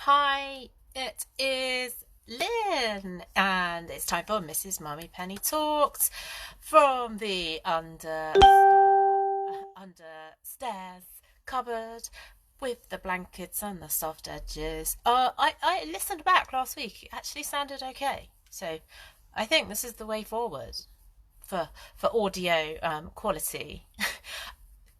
Hi, it is Lynn, and it's time for Mrs. Mummypenny Talks from the understairs cupboard with the blankets and the soft edges. I listened back last week. It actually sounded okay, so I think this is the way forward for audio quality.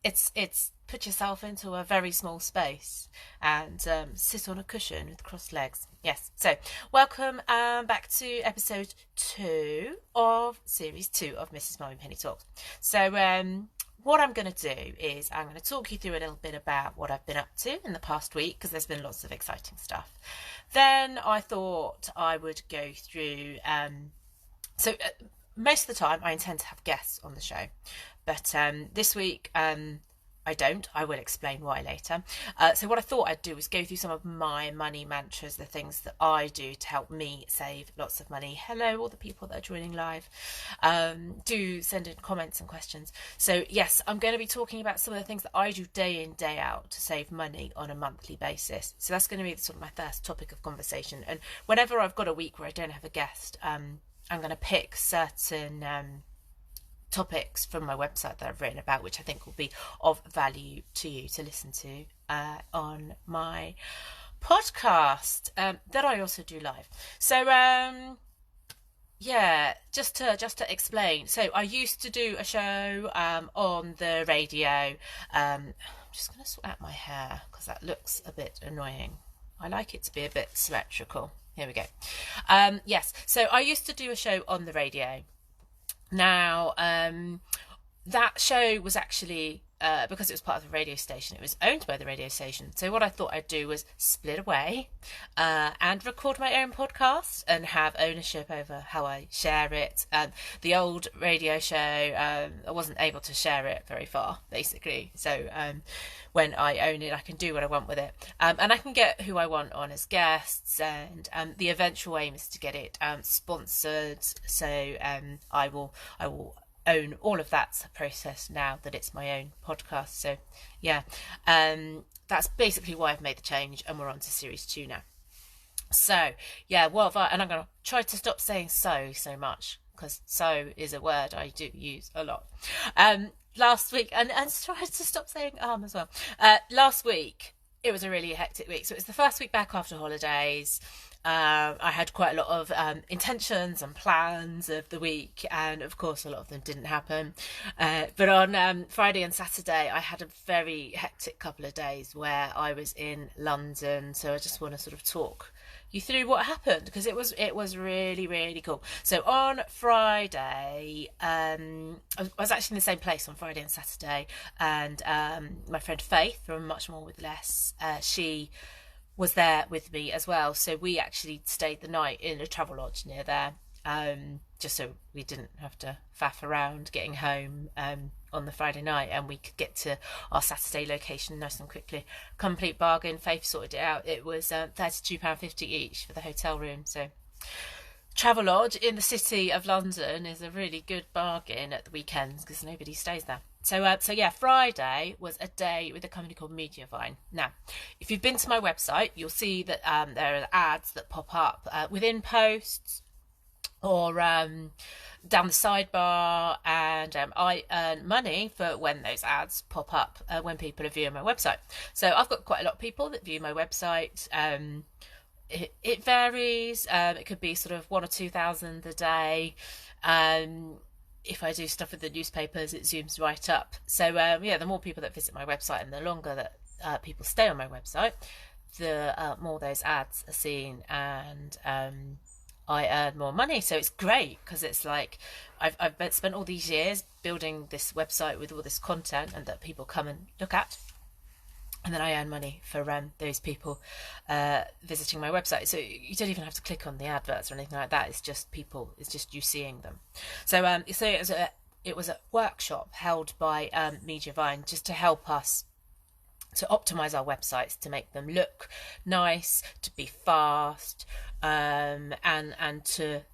It's put yourself into a very small space and sit on a cushion with crossed legs. Yes. So welcome back to episode 2 of series 2 of Mrs. Mummypenny Talks. So what I'm going to do is I'm going to talk you through a little bit about what I've been up to in the past week, because there's been lots of exciting stuff. Then I thought I would go through most of the time I intend to have guests on the show, but this week I don't. I will explain why later. So what I thought I'd do is go through some of my money mantras, the things that I do to help me save lots of money. Hello, all the people that are joining live. Do send in comments and questions. So yes, I'm going to be talking about some of the things that I do day in, day out to save money on a monthly basis. So that's going to be sort of my first topic of conversation. And whenever I've got a week where I don't have a guest, I'm going to pick certain topics from my website that I've written about, which I think will be of value to you to listen to on my podcast that I also do live. So just to explain. So I used to do a show on the radio. I'm just going to sort out my hair because that looks a bit annoying. I like it to be a bit symmetrical. Here we go. Yes, so I used to do a show on the radio. Now, that show was actually, because it was part of the radio station, it was owned by the radio station. So what I thought I'd do was split away and record my own podcast and have ownership over how I share it. The old radio show, I wasn't able to share it very far, basically. So when I own it, I can do what I want with it. And I can get who I want on as guests. And the eventual aim is to get it sponsored. So I will own all of that process now that it's my own podcast. So yeah, that's basically why I've made the change, and we're on to series 2 now. So yeah, and I'm going to try to stop saying so much, because so is a word I do use a lot. Last week, and try to stop saying as well. Last week, it was a really hectic week. So it was the first week back after holidays. I had quite a lot of intentions and plans of the week, and of course a lot of them didn't happen. But on Friday and Saturday I had a very hectic couple of days where I was in London, so I just want to sort of talk you through what happened, because it was really, really cool. So on Friday, I was actually in the same place on Friday and Saturday, and my friend Faith from Much More With Less, she was there with me as well. So we actually stayed the night in a travel lodge near there, just so we didn't have to faff around getting home on the Friday night, and we could get to our Saturday location nice and quickly. Complete bargain. Faith sorted it out. It was £32.50 each for the hotel room. So Travelodge in the city of London is a really good bargain at the weekends, because nobody stays there. So yeah, Friday was a day with a company called Mediavine. Now, if you've been to my website, you'll see that there are ads that pop up within posts or down the sidebar, and I earn money for when those ads pop up when people are viewing my website. So I've got quite a lot of people that view my website. It varies. It could be sort of 1,000 or 2,000 a day. If I do stuff with the newspapers, it zooms right up. So yeah, the more people that visit my website and the longer that people stay on my website, the more those ads are seen, and I earn more money. So it's great, because it's like I've spent all these years building this website with all this content, and that people come and look at. And then I earn money for those people visiting my website. So you don't even have to click on the adverts or anything like that. It's just people. It's just you seeing them. So it was a workshop held by Mediavine, just to help us to optimize our websites, to make them look nice, to be fast, and to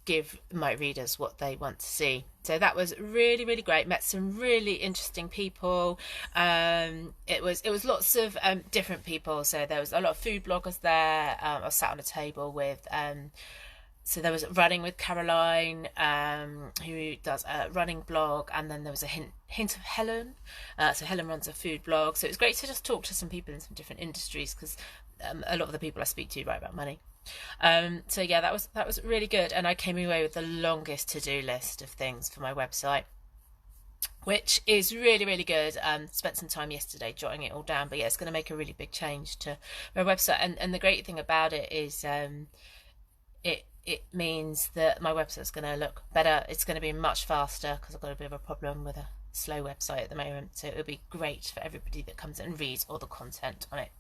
give my readers what they want to see. So that was really, really great. Met some really interesting people. It was lots of different people. So there was a lot of food bloggers there. I was sat on a table with so there was Running with Caroline, who does a running blog, and then there was a hint of Helen. So Helen runs a food blog. So it was great to just talk to some people in some different industries, because a lot of the people I speak to write about money. So yeah, that was really good, and I came away with the longest to-do list of things for my website, which is really, really good. Spent some time yesterday jotting it all down, but yeah, it's going to make a really big change to my website, and the great thing about it is it means that my website's going to look better. It's going to be much faster, because I've got a bit of a problem with a slow website at the moment, so it'll be great for everybody that comes and reads all the content on it.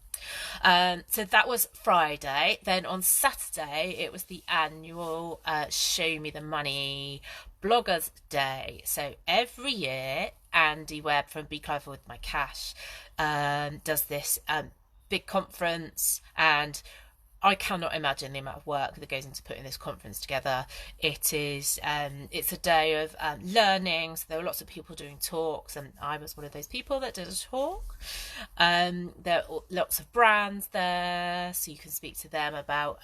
So that was Friday. Then on Saturday it was the annual Show Me the Money Bloggers Day. So every year Andy Webb from Be Clever with My Cash does this big conference, and I cannot imagine the amount of work that goes into putting this conference together. It is, it's a day of learning. So there were lots of people doing talks, and I was one of those people that did a talk. There are lots of brands there, so you can speak to them about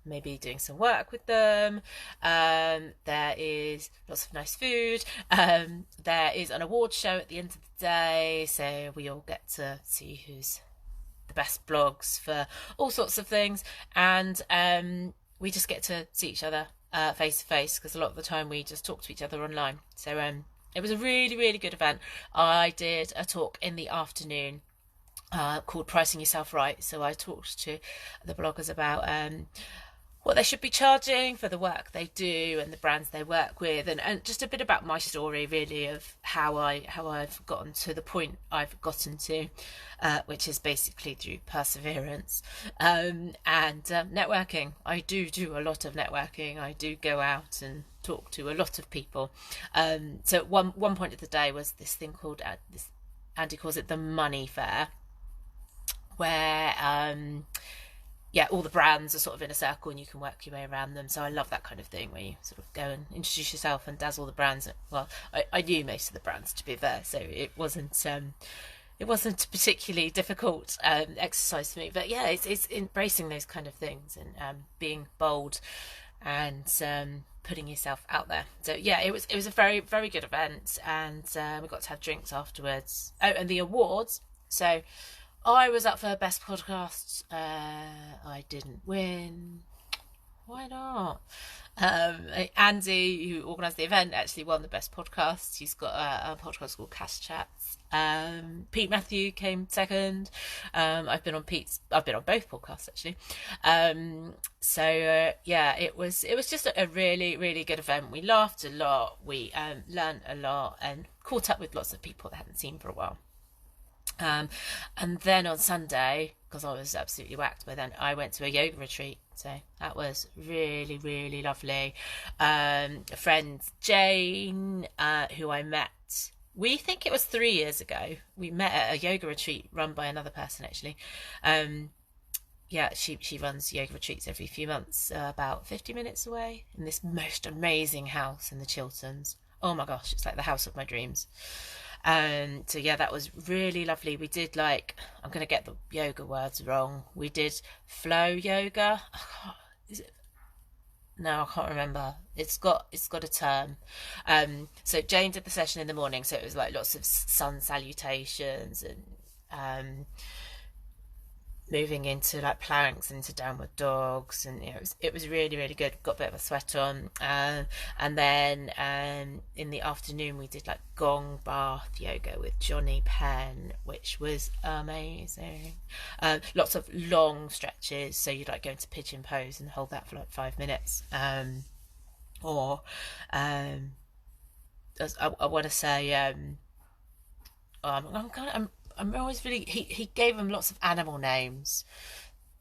maybe doing some work with them. There is lots of nice food. There is an award show at the end of the day, so we all get to see who's the best blogs for all sorts of things, and we just get to see each other face to face, because a lot of the time we just talk to each other online. So it was a really, really good event. I did a talk in the afternoon called Pricing Yourself Right. So I talked to the bloggers about what they should be charging for the work they do and the brands they work with, and just a bit about my story, really, of how I've gotten to the point I've gotten to, which is basically through perseverance and networking. I do a lot of networking. I do go out and talk to a lot of people. So at one point of the day was this thing called this, Andy calls it the Money Fair, where yeah, all the brands are sort of in a circle and you can work your way around them. So I love that kind of thing, where you sort of go and introduce yourself and dazzle the brands. Well, I knew most of the brands, to be fair, so it wasn't a particularly difficult exercise for me. But yeah, it's embracing those kind of things, and being bold, and putting yourself out there. So yeah, it was a very, very good event, and we got to have drinks afterwards. Oh, and the awards. So I was up for Best Podcast. I didn't win. Why not? Andy, who organised the event, actually won the Best Podcast. He's got a podcast called Cash Chats. Pete Matthew came second. I've been on both podcasts, actually. So yeah, it was just a really, really good event. We laughed a lot. We learned a lot and caught up with lots of people that I hadn't seen for a while. And then on Sunday, because I was absolutely whacked by then, I went to a yoga retreat. So that was really, really lovely. A friend, Jane, who I met, we think it was 3 years ago. We met at a yoga retreat run by another person, actually. Yeah, she runs yoga retreats every few months, about 50 minutes away, in this most amazing house in the Chilterns. Oh my gosh, it's like the house of my dreams. So yeah, that was really lovely. We did, like, I'm going to get the yoga words wrong. We did flow yoga. No, I can't remember. It's got a term. So Jane did the session in the morning, so it was like lots of sun salutations and moving into like planks, into downward dogs, and it was really, really good. Got a bit of a sweat on, and then in the afternoon we did like gong bath yoga with Johnny Penn, which was amazing. Lots of long stretches, so you'd like go into pigeon pose and hold that for like 5 minutes, or I want to say I'm always really. He gave them lots of animal names: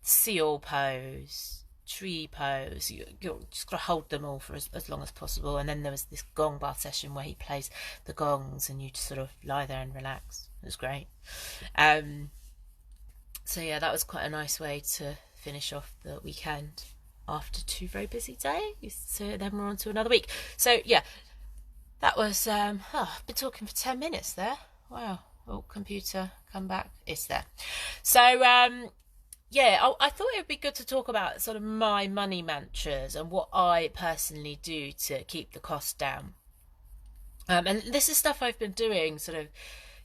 seal pose, tree pose. You're just got to hold them all for as long as possible. And then there was this gong bath session where he plays the gongs, and you just sort of lie there and relax. It was great. So yeah, that was quite a nice way to finish off the weekend after 2 very busy days. So then we're on to another week. So yeah, that was, I've been talking for 10 minutes there. Wow. Oh, computer, come back. It's there. So, yeah, I thought it would be good to talk about sort of my money mantras and what I personally do to keep the cost down. And this is stuff I've been doing sort of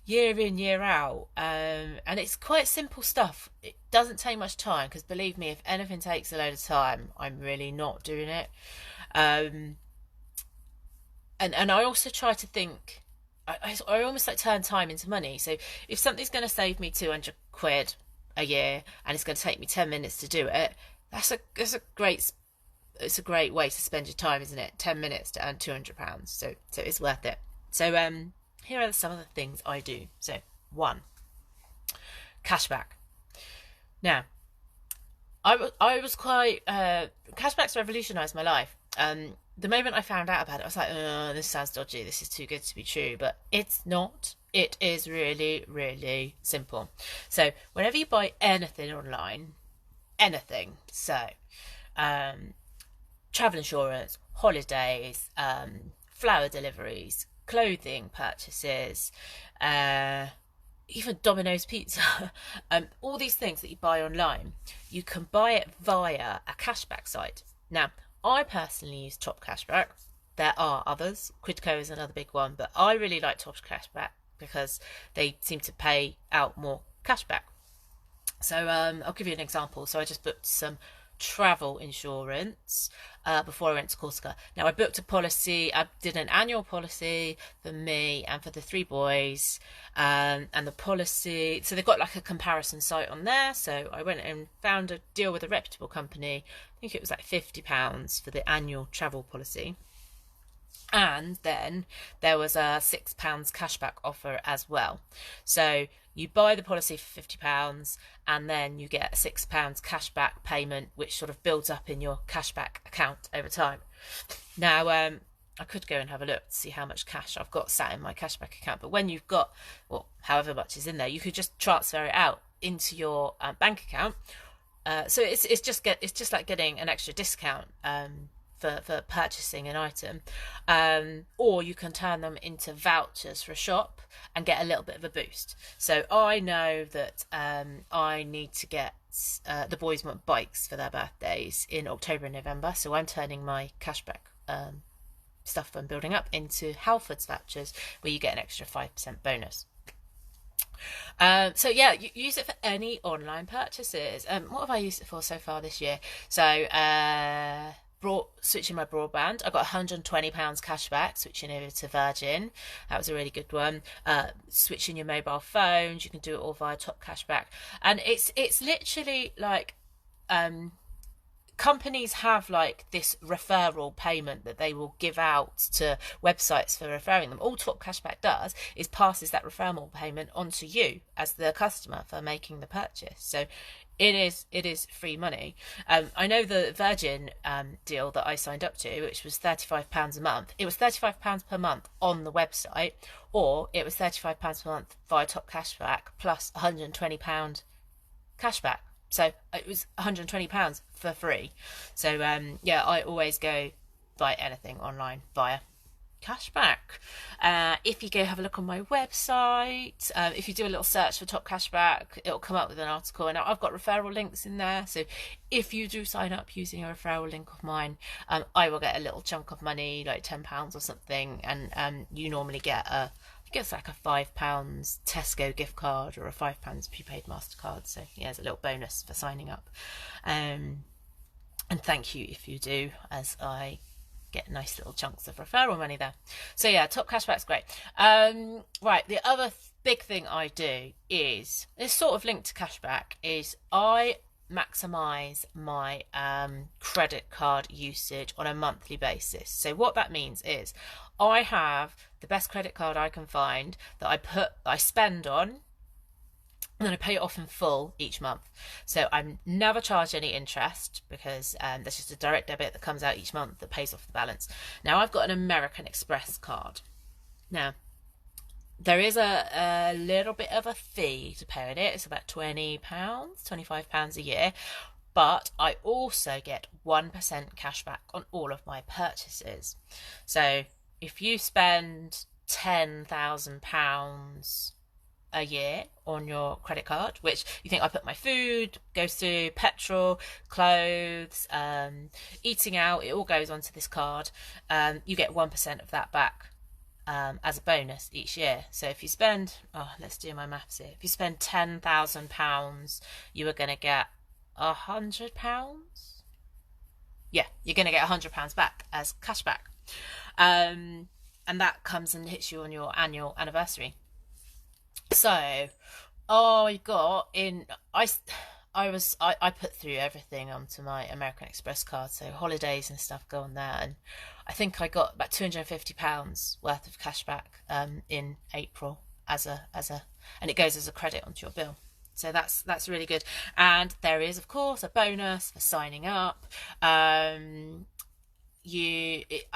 year in, year out. And it's quite simple stuff. It doesn't take much time because believe me, if anything takes a load of time, I'm really not doing it. And I also try to think, I almost like turn time into money. So if something's going to save me 200 quid a year and it's going to take me 10 minutes to do it, it's a great way to spend your time, isn't it? 10 minutes to earn £200. So it's worth it. So here are some of the things I do. So 1, cashback. Now, I was quite cashback's revolutionised my life. The moment I found out about it, I was like, oh, this sounds dodgy. This is too good to be true. But it's not. It is really, really simple. So whenever you buy anything online, anything, so travel insurance, holidays, flower deliveries, clothing purchases, even Domino's pizza, all these things that you buy online, you can buy it via a cashback site. Now, I personally use Top Cashback. There are others. Quidco is another big one, but I really like Top Cashback because they seem to pay out more cashback. So I'll give you an example. So I just booked some travel insurance before I went to Corsica. Now I booked a policy. I did an annual policy for me and for the 3 boys, and the policy, so they've got like a comparison site on there. So I went and found a deal with a reputable company. I think it was like £50 for the annual travel policy. And then there was a £6 cashback offer as well. So you buy the policy for £50 and then you get a £6 cashback payment, which sort of builds up in your cashback account over time. Now, I could go and have a look to see how much cash I've got sat in my cashback account. But when you've got, well, however much is in there, you could just transfer it out into your bank account. So it's just like getting an extra discount for purchasing an item, or you can turn them into vouchers for a shop and get a little bit of a boost. So I know that I need to get the boys want bikes for their birthdays in October and November, so I'm turning my cashback stuff I'm building up into Halfords vouchers, where you get an extra 5% bonus. So yeah, you use it for any online purchases. What have I used it for so far this year? So switching my broadband, I got £120 cashback switching over to Virgin. That was a really good one. Switching your mobile phones, you can do it all via Top Cashback, and it's literally like companies have like this referral payment that they will give out to websites for referring them. All Top Cashback does is passes that referral payment onto you as the customer for making the purchase. So it is free money. I know the Virgin deal that I signed up to, which was £35 a month. It was £35 per month on the website, or it was £35 per month via Top Cashback plus £120 cashback. So it was £120 for free. So yeah, I always go buy anything online via cashback. If you go have a look on my website, if you do a little search for Top Cashback, it'll come up with an article, and now I've got referral links in there. So if you do sign up using a referral link of mine, I will get a little chunk of money, like £10 or something, and you normally get I guess like a £5 Tesco gift card or a £5 prepaid MasterCard. So yeah, there's a little bonus for signing up. And thank you if you do, as I get nice little chunks of referral money there. So yeah, Top Cashback's great. Right, the other big thing I do is, it's sort of linked to cashback, is I maximize my credit card usage on a monthly basis. So what that means is I have the best credit card I can find that I spend on, and then I pay it off in full each month. So I'm never charged any interest, because there's just a direct debit that comes out each month that pays off the balance. Now I've got an American Express card. Now there is a little bit of a fee to pay on it. It's about £20, £25 a year. but I also get 1% cashback on all of my purchases. So if you spend £10,000 a year on your credit card, which you think I put my food, goes to petrol, clothes, eating out, it all goes onto this card, you get 1% of that back as a bonus each year. So if you spend, let's do my maths here. If you spend £10,000, you are going to get £100. Yeah, you're going to get £100 back as cashback, and that comes and hits you on your annual anniversary. So I put through everything onto my American Express card, so holidays and stuff go on there, and I think I got about £250 worth of cashback in April and it goes as a credit onto your bill. So that's really good. And there is, of course, a bonus for signing up. I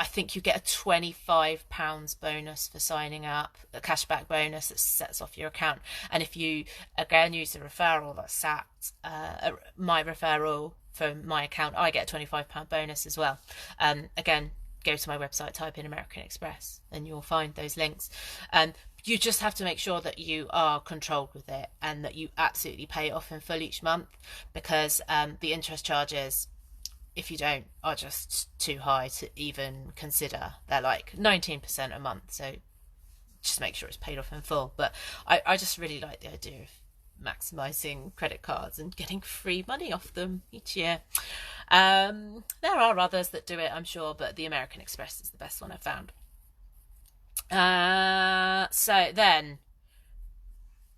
think you get a £25 bonus for signing up, a cashback bonus that sets off your account. And if you again use the referral that sat my referral from my account, I get a £25 bonus as well. Again, go to my website, type in American Express, and you'll find those links. You just have to make sure that you are controlled with it and that you absolutely pay it off in full each month, because the interest charges, if you don't, are just too high to even consider. They're like 19% a month, so just make sure it's paid off in full. But I just really like the idea of maximising credit cards and getting free money off them each year. There are others that do it, I'm sure, but the American Express is the best one I've found. So then,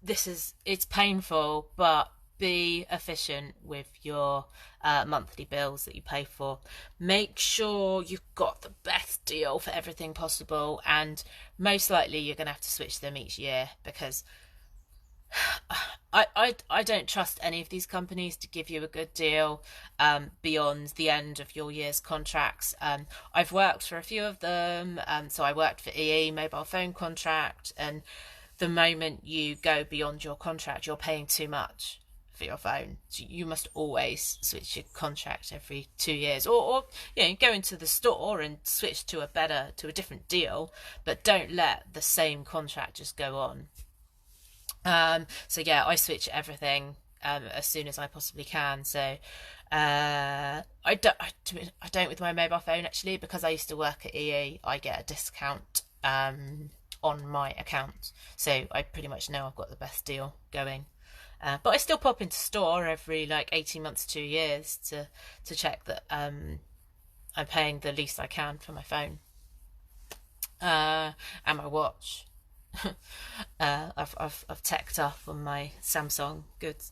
it's painful, but be efficient with your monthly bills that you pay for. Make sure you've got the best deal for everything possible, and most likely you're going to have to switch them each year, because I don't trust any of these companies to give you a good deal beyond the end of your year's contracts. I've worked for a few of them, so I worked for EE, mobile phone contract, and the moment you go beyond your contract, you're paying too much for your phone. So you must always switch your contract every 2 years, or go into the store and switch to a different deal, but don't let the same contract just go on. So yeah, I switch everything as soon as I possibly can. So I don't with my mobile phone, actually, because I used to work at EE. I get a discount on my account, so I pretty much know I've got the best deal going. But I still pop into store every 18 months, 2 years to check that I'm paying the least I can for my phone and my watch. I've teched up on my Samsung goods.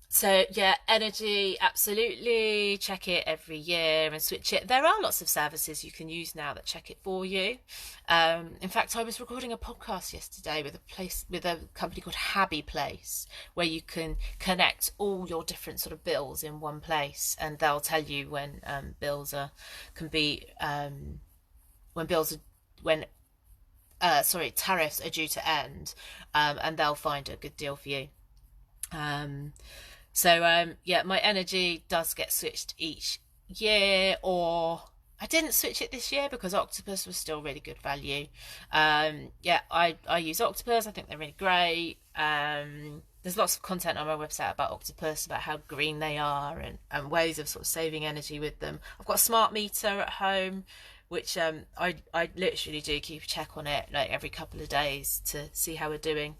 So yeah, energy, absolutely check it every year and switch it. There are lots of services you can use now that check it for you. In fact, I was recording a podcast yesterday with a company called Happy Place, where you can connect all your different sort of bills in one place, and they'll tell you when tariffs are due to end, and they'll find a good deal for you. Yeah, my energy does get switched each year, or I didn't switch it this year because Octopus was still really good value. Yeah, I use Octopus. I think they're really great. There's lots of content on my website about Octopus, about how green they are and ways of sort of saving energy with them. I've got a smart meter at home, which I literally do keep a check on it every couple of days to see how we're doing.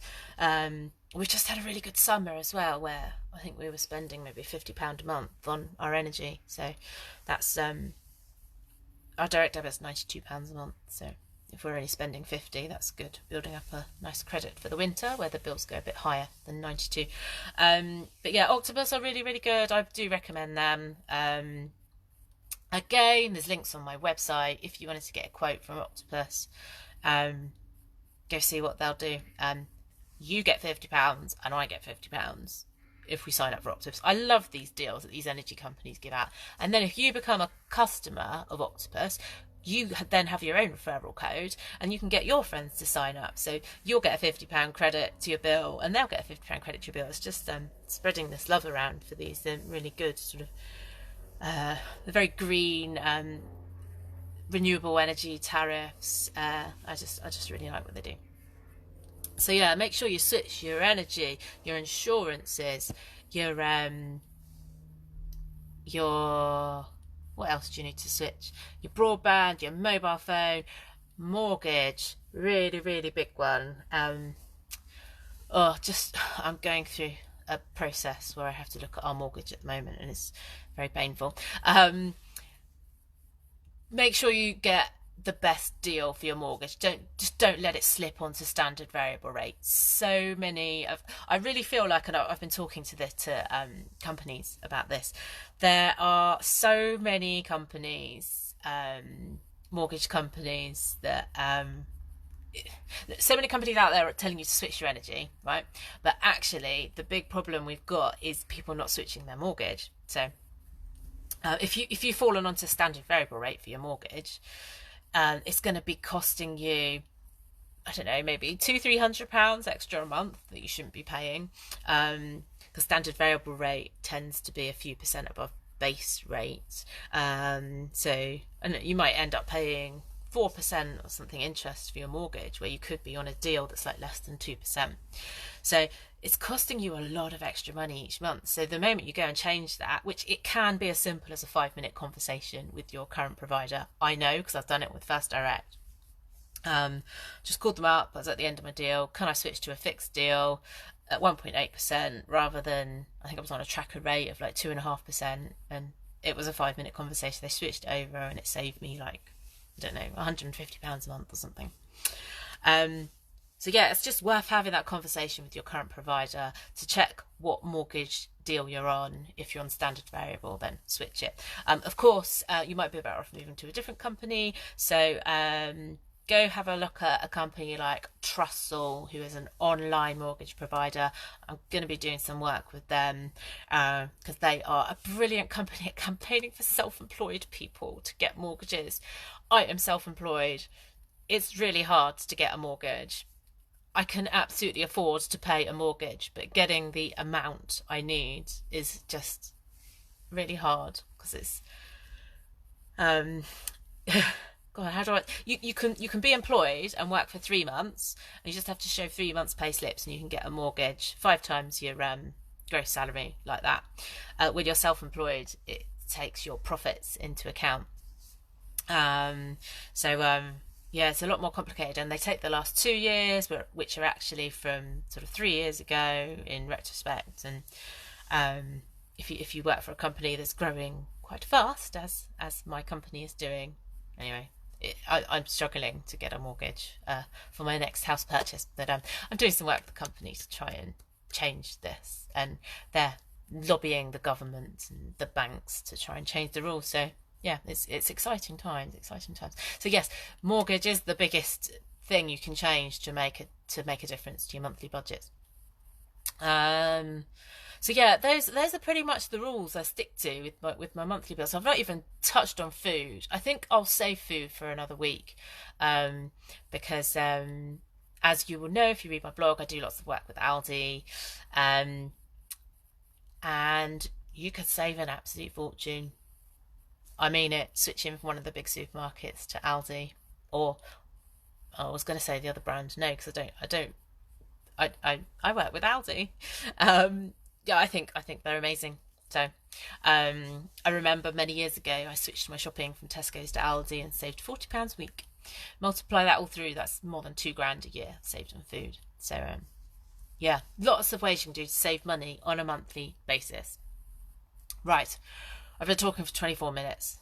We've just had a really good summer as well, where I think we were spending maybe £50 a month on our energy. So that's our direct debit's £92 a month. So if we're only spending 50, that's good. Building up a nice credit for the winter, where the bills go a bit higher than 92. But yeah, Octopus are really, really good. I do recommend them. Again, there's links on my website if you wanted to get a quote from Octopus. Go see what they'll do. You get £50 and I get £50 if we sign up for Octopus. I love these deals that these energy companies give out. And then if you become a customer of Octopus, you then have your own referral code and you can get your friends to sign up. So you'll get a £50 credit to your bill and they'll get a £50 credit to your bill. It's just spreading this love around for these really good sort of very green renewable energy tariffs. I just really like what they do. So yeah, make sure you switch your energy, your insurances, your what else do you need to switch? Your broadband, your mobile phone, mortgage, really, really big one. I'm going through a process where I have to look at our mortgage at the moment, and it's very painful. Make sure you get the best deal for your mortgage. Don't let it slip onto standard variable rates. So many of, I really feel like, and I've been talking to companies about this, there are so many companies, mortgage companies that so many companies out there are telling you to switch your energy, right? But actually the big problem we've got is people not switching their mortgage. So if you've fallen onto standard variable rate for your mortgage, it's going to be costing you, I don't know, maybe £200-300 extra a month that you shouldn't be paying, because standard variable rate tends to be a few percent above base rate. So you might end up paying 4% or something interest for your mortgage, where you could be on a deal that's like less than 2%. So it's costing you a lot of extra money each month. So the moment you go and change that, which it can be as simple as a 5-minute conversation with your current provider, I know because I've done it with First Direct. Just called them up. I was at the end of my deal. Can I switch to a fixed deal at 1.8% rather than, I think I was on a tracker rate of like 2.5%, and it was a 5-minute conversation. They switched over and it saved me like, I don't know, £150 a month or something. So yeah, it's just worth having that conversation with your current provider to check what mortgage deal you're on. If you're on standard variable, then switch it. Of course, you might be better off moving to a different company. So go have a look at a company like Trussell, who is an online mortgage provider. I'm going to be doing some work with them because they are a brilliant company at campaigning for self-employed people to get mortgages. I am self-employed. It's really hard to get a mortgage. I can absolutely afford to pay a mortgage, but getting the amount I need is just really hard because it's God, how do I? You can be employed and work for 3 months, and you just have to show 3 months' pay slips, and you can get a mortgage 5 times your gross salary, like that. When you're self-employed, it takes your profits into account. Yeah, it's a lot more complicated, and they take the last 2 years, which are actually from sort of 3 years ago in retrospect. And if you work for a company that's growing quite fast, as my company is doing, anyway, I'm struggling to get a mortgage for my next house purchase, but I'm doing some work with the company to try and change this, and they're lobbying the government and the banks to try and change the rules. So yeah, it's exciting times. So yes, mortgage is the biggest thing you can change to make a difference to your monthly budget. So yeah, those are pretty much the rules I stick to with my monthly bills. So I've not even touched on food. I think I'll save food for another week, because as you will know if you read my blog, I do lots of work with Aldi, and you could save an absolute fortune. I mean it, switching from one of the big supermarkets to Aldi, or I was going to say the other brand. No, because I work with Aldi. Yeah, I think they're amazing. So I remember many years ago I switched my shopping from Tesco's to Aldi and saved £40 a week. Multiply that all through, that's more than £2,000 a year saved on food. So yeah, lots of ways you can do to save money on a monthly basis. Right, I've been talking for 24 minutes.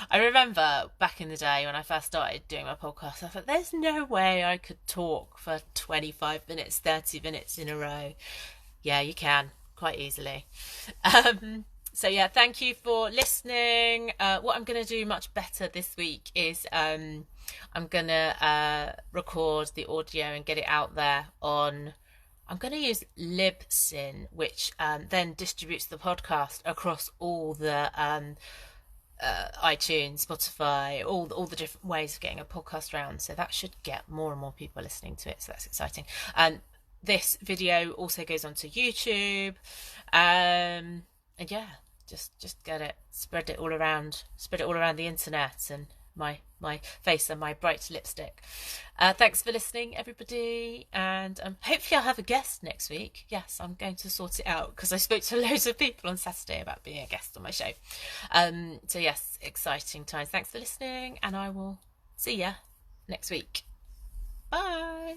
I remember back in the day when I first started doing my podcast, I thought there's no way I could talk for 25 minutes, 30 minutes in a row. Yeah, you can, quite easily. So yeah, thank you for listening. What I'm going to do much better this week is I'm going to record the audio and get it out there on... I'm going to use Libsyn, which then distributes the podcast across all the iTunes, Spotify, all the different ways of getting a podcast around. So that should get more and more people listening to it. So that's exciting. And this video also goes onto YouTube. And yeah, just get it, spread it all around the internet, and my face and my bright lipstick. Thanks for listening, everybody, and hopefully I'll have a guest next week. Yes, I'm going to sort it out because I spoke to loads of people on Saturday about being a guest on my show. So yes, exciting times. Thanks for listening, and I will see ya next week. Bye.